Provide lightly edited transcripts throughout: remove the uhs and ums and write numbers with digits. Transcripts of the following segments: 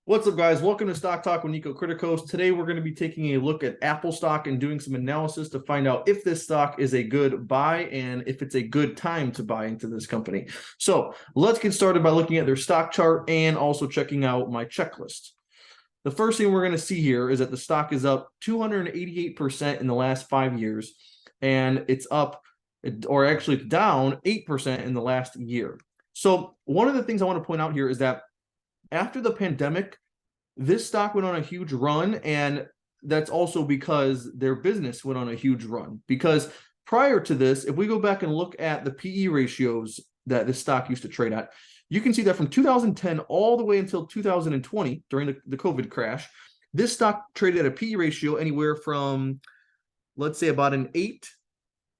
What's up, guys? Welcome to Stock Talk with Nico Criticos. Today, we're going to be taking a look at Apple stock and doing some analysis to find out if this stock is a good buy and if it's a good time to buy into this company. So let's get started by looking at their stock chart and also checking out my checklist. The first thing we're going to see here is that the stock is up 288% in the last 5 years, and it's up, or actually down 8% in the last year. So one of the things I want to point out here is that after the pandemic, this stock went on a huge run, and that's also because their business went on a huge run. Because prior to this, if we go back and look at the PE ratios that this stock used to trade at, you can see that from 2010 all the way until 2020, during the COVID crash, this stock traded at a PE ratio anywhere from, let's say, about an 8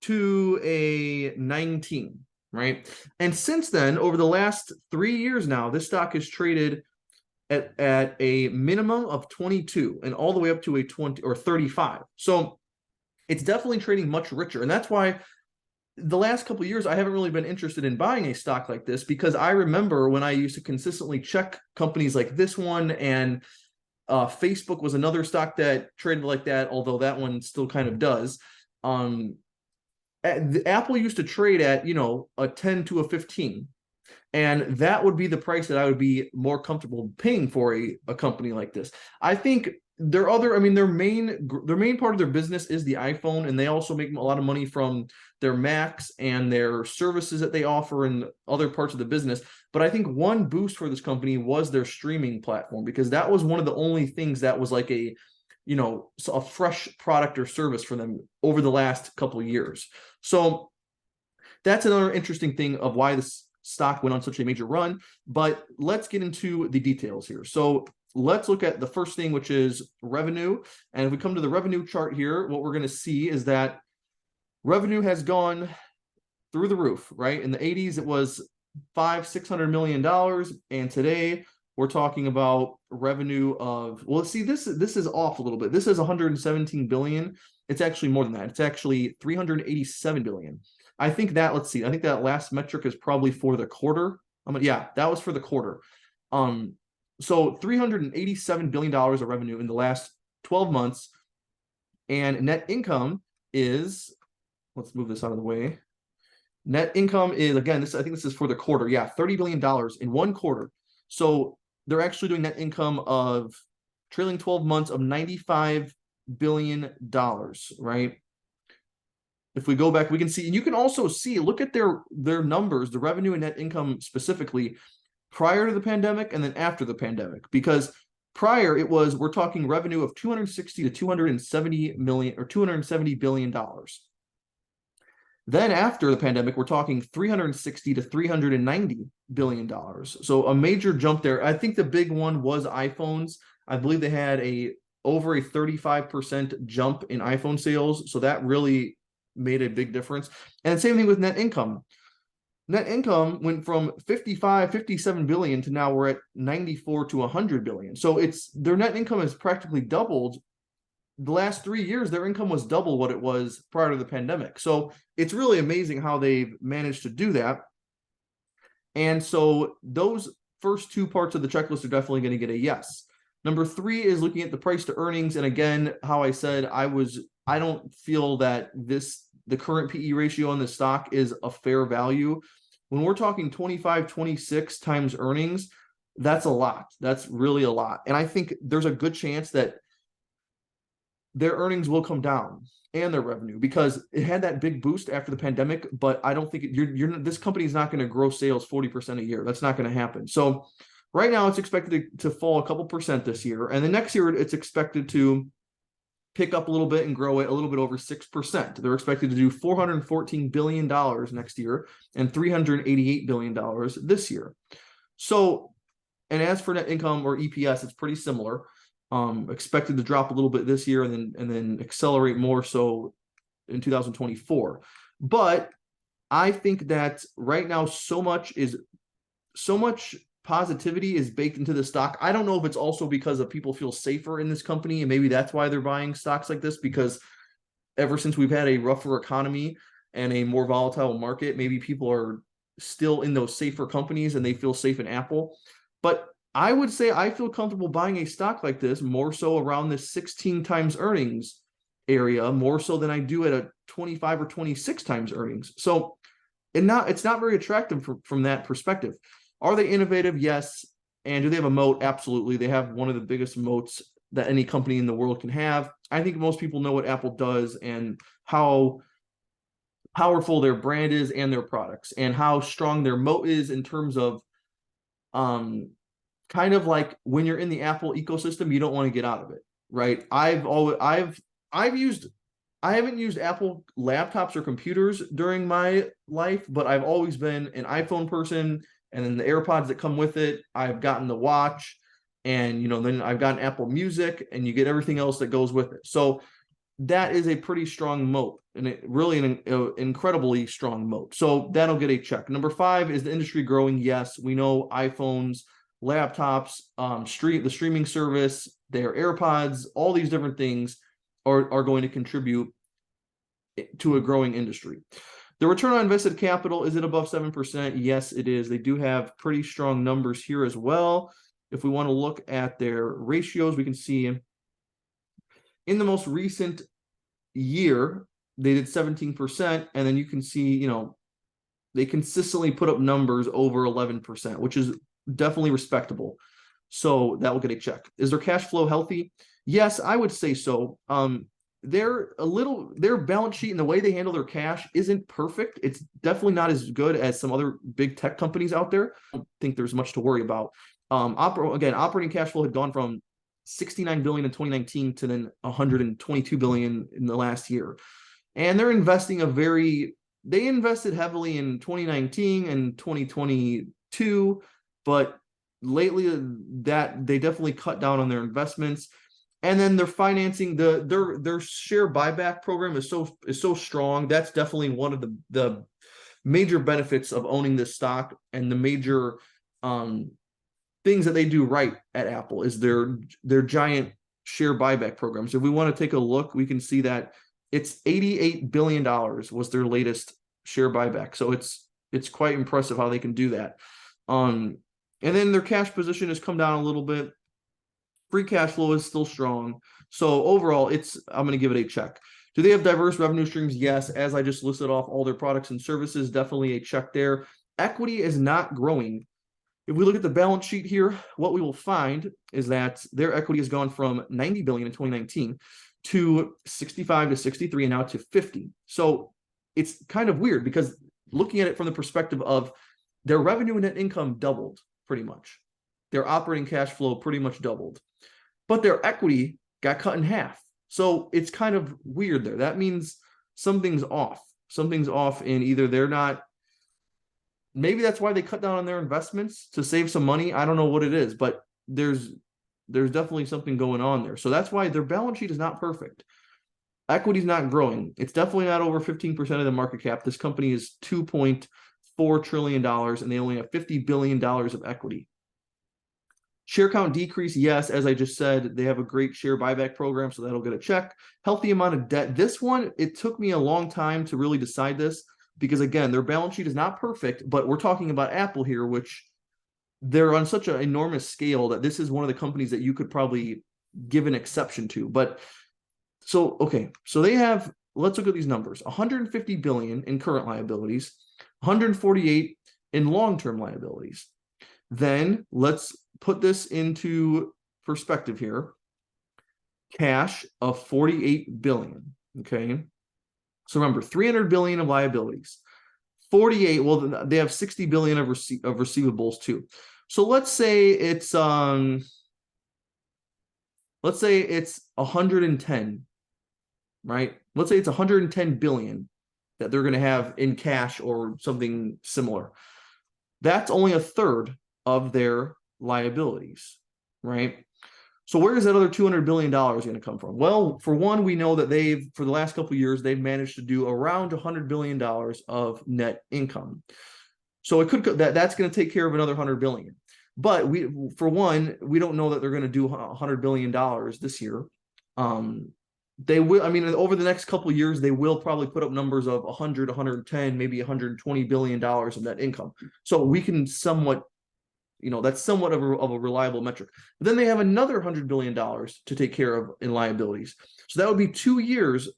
to a 19. Right. And since then, over the last 3 years now, this stock has traded at a minimum of 22 and all the way up to a 20 or 35. So it's definitely trading much richer. And that's why the last couple of years, I haven't really been interested in buying a stock like this, because I remember when I used to consistently check companies like this one, and Facebook was another stock that traded like that, although that one still kind of does. Apple used to trade at, a 10 to a 15. And that would be the price that I would be more comfortable paying for a company like this. I think their main part of their business is the iPhone, and they also make a lot of money from their Macs and their services that they offer in other parts of the business. But I think one boost for this company was their streaming platform, because that was one of the only things that was like a fresh product or service for them over the last couple of years. So that's another interesting thing of why this stock went on such a major run. But let's get into the details here. So let's look at the first thing, which is revenue. And if we come to the revenue chart here, what we're going to see is that revenue has gone through the roof, right? In the 80s, it was $600 million. And today we're talking about revenue of, well, see, this is off a little bit. This is 117 billion. It's actually more than that. It's actually 387 billion. I think that, let's see, I think that last metric is probably for the quarter. Yeah, that was for the quarter. So $387 billion of revenue in the last 12 months. And net income is, let's move this out of the way. Net income is, again, I think this is for the quarter. Yeah, $30 billion in one quarter. So they're actually doing net income of trailing 12 months of $95 billion, right? If we go back, we can see, and you can also see, look at their numbers, the revenue and net income specifically, prior to the pandemic and then after the pandemic. Because prior, we're talking revenue of 260 to 270 million, or $270 billion. Then after the pandemic, we're talking 360 to 390 billion dollars. So a major jump there. I think the big one was iPhones. I believe they had over a 35% jump in iPhone sales. So that really made a big difference. And same thing with net income. Net income went from 57 billion to now we're at 94 to 100 billion. So their net income has practically doubled. The last 3 years, their income was double what it was prior to the pandemic. So it's really amazing how they've managed to do that. And so those first two parts of the checklist are definitely going to get a yes. Number 3 is looking at the price to earnings. And again, how I said, I don't feel that the current PE ratio on the stock is a fair value. When we're talking 25, 26 times earnings, that's a lot. That's really a lot. And I think there's a good chance that their earnings will come down, and their revenue, because it had that big boost after the pandemic. But I don't think this company is not going to grow sales 40% a year. That's not going to happen. So right now it's expected to fall a couple percent this year, and the next year it's expected to pick up a little bit and grow it a little bit over 6%. They're expected to do $414 billion next year and $388 billion this year. So, and as for net income or EPS, it's pretty similar. Expected to drop a little bit this year and then accelerate more so in 2024. But I think that right now so much positivity is baked into the stock. I don't know if it's also because of people feel safer in this company, and maybe that's why they're buying stocks like this, because ever since we've had a rougher economy and a more volatile market, maybe people are still in those safer companies and they feel safe in Apple. But I would say I feel comfortable buying a stock like this more so around this 16 times earnings area, more so than I do at a 25 or 26 times earnings. So it's not very attractive from that perspective. Are they innovative? Yes. And do they have a moat? Absolutely. They have one of the biggest moats that any company in the world can have. I think most people know what Apple does and how powerful their brand is and their products, and how strong their moat is in terms of kind of like when you're in the Apple ecosystem, you don't want to get out of it, right? I haven't used Apple laptops or computers during my life, but I've always been an iPhone person, and then the AirPods that come with it. I've gotten the watch, and then I've gotten Apple Music, and you get everything else that goes with it. So that is a pretty strong moat, and it really an incredibly strong moat. So that'll get a check. Number 5, is the industry growing? Yes, we know iPhones, laptops, the streaming service, their AirPods, all these different things are going to contribute to a growing industry. The return on invested capital, is it above 7%? Yes, it is. They do have pretty strong numbers here as well. If we want to look at their ratios, we can see in the most recent year, they did 17%, and then you can see, they consistently put up numbers over 11%, which is definitely respectable. So that will get a check. Is their cash flow healthy? Yes, I would say so. Their balance sheet and the way they handle their cash isn't perfect. It's definitely not as good as some other big tech companies out there. I don't think there's much to worry about. Operating cash flow had gone from 69 billion in 2019 to then 122 billion in the last year. And they're investing they invested heavily in 2019 and 2022, but lately that they definitely cut down on their investments. And then they're financing their share buyback program is so strong. That's definitely one of the major benefits of owning this stock, and the major things that they do right at Apple is their giant share buyback program. So if we want to take a look, we can see that it's $88 billion was their latest share buyback. So it's quite impressive how they can do that. And then their cash position has come down a little bit. Free cash flow is still strong. So overall, I'm going to give it a check. Do they have diverse revenue streams? Yes. As I just listed off all their products and services, definitely a check there. Equity is not growing. If we look at the balance sheet here, what we will find is that their equity has gone from 90 billion in 2019 to 65 to 63 and now to 50. So it's kind of weird, because looking at it from the perspective of their revenue and net income doubled pretty much. Their operating cash flow pretty much doubled, but their equity got cut in half. So it's kind of weird there. That means something's off. Something's off, and either they're not, maybe that's why they cut down on their investments to save some money. I don't know what it is, but there's definitely something going on there. So that's why their balance sheet is not perfect. Equity's not growing. It's definitely not over 15% of the market cap. This company is $2.4 trillion, and they only have $50 billion of equity. Share count decrease, yes, as I just said, they have a great share buyback program, so that'll get a check. Healthy amount of debt. This one, it took me a long time to really decide this, because again, their balance sheet is not perfect, but we're talking about Apple here, which they're on such an enormous scale that this is one of the companies that you could probably give an exception to. But so they have, let's look at these numbers: 150 billion in current liabilities, 148 in long-term liabilities. Then let's put this into perspective here. Cash of 48 billion. Okay. So remember, 300 billion of liabilities, 48. Well, they have 60 billion of receivables too. So let's say it's 110, right? Let's say it's 110 billion that they're going to have in cash or something similar. That's only a third of their liabilities, right? So where is that other $200 billion going to come from? Well, for one, we know that for the last couple of years, they've managed to do around $100 billion of net income. So it could, that's going to take care of another $100 billion. But we don't know that they're going to do $100 billion this year. They will, over the next couple of years, they will probably put up numbers of 100, 110, maybe $120 billion of net income. So we can somewhat That's somewhat of a reliable metric. But then they have another $100 billion to take care of in liabilities. So that would be 2 years.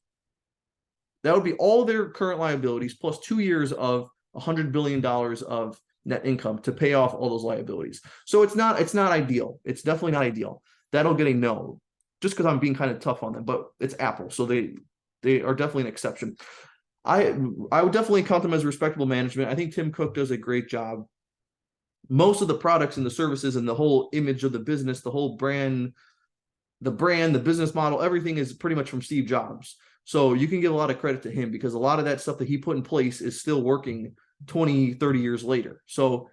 That would be all their current liabilities plus 2 years of $100 billion of net income to pay off all those liabilities. So it's not ideal. It's definitely not ideal. That'll get a no, just because I'm being kind of tough on them. But it's Apple, so they are definitely an exception. I would definitely count them as respectable management. I think Tim Cook does a great job. Most of the products and the services and the whole image of the business, the whole brand, the business model, everything is pretty much from Steve Jobs. So you can give a lot of credit to him because a lot of that stuff that he put in place is still working 20, 30 years later. So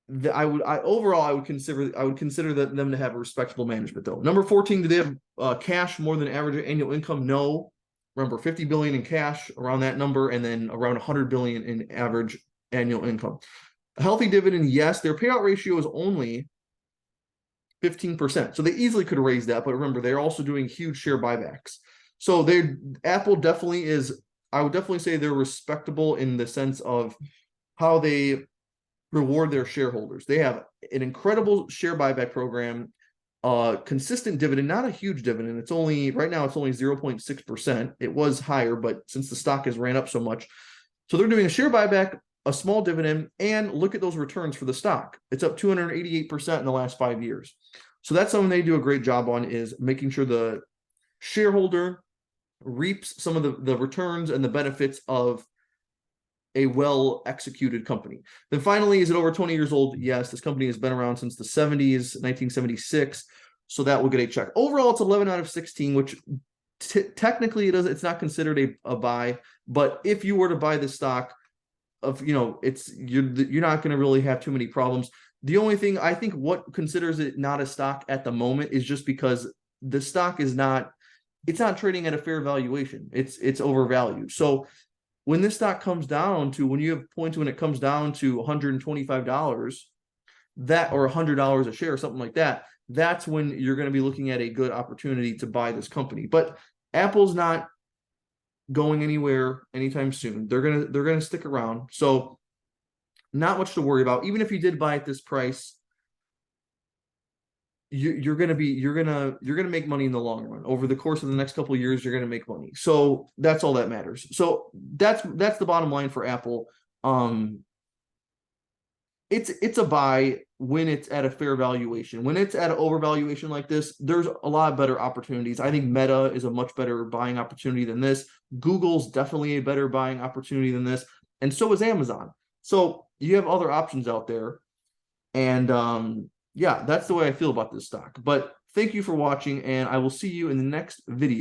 overall, I would consider them to have a respectable management though. Number 14, do they have cash more than average annual income? No. Remember, 50 billion in cash, around that number, and then around 100 billion in average annual income. A healthy dividend, yes. Their payout ratio is only 15%. So they easily could raise that, but remember, they're also doing huge share buybacks. So Apple definitely is, I would definitely say they're respectable in the sense of how they reward their shareholders. They have an incredible share buyback program, consistent dividend, not a huge dividend. Right now it's only 0.6%. It was higher, but since the stock has ran up so much. So they're doing a share buyback, a small dividend, and look at those returns for the stock. It's up 288% in the last 5 years. So that's something they do a great job on, is making sure the shareholder reaps some of the returns and the benefits of a well-executed company. Then finally, is it over 20 years old? Yes, this company has been around since the 70s, 1976. So that will get a check. Overall, it's 11 out of 16, which technically it's not considered a buy. But if you were to buy the stock, you're not going to really have too many problems. The only thing I think what considers it not a stock at the moment is just because the stock it's not trading at a fair valuation. It's overvalued. So when this stock comes down to, when you have points when it comes down to $125, that, or $100 a share or something like that, that's when you're going to be looking at a good opportunity to buy this company. But Apple's not going anywhere anytime soon. They're gonna stick around. So not much to worry about. Even if you did buy at this price, you're gonna make money in the long run. Over the course of the next couple of years, you're gonna make money. So that's all that matters. So that's the bottom line for Apple. It's a buy when it's at a fair valuation. When it's at an overvaluation like this, there's a lot better opportunities. I think Meta is a much better buying opportunity than this. Google's definitely a better buying opportunity than this, and so is Amazon. So you have other options out there, and yeah, that's the way I feel about this stock. But thank you for watching, and I will see you in the next video.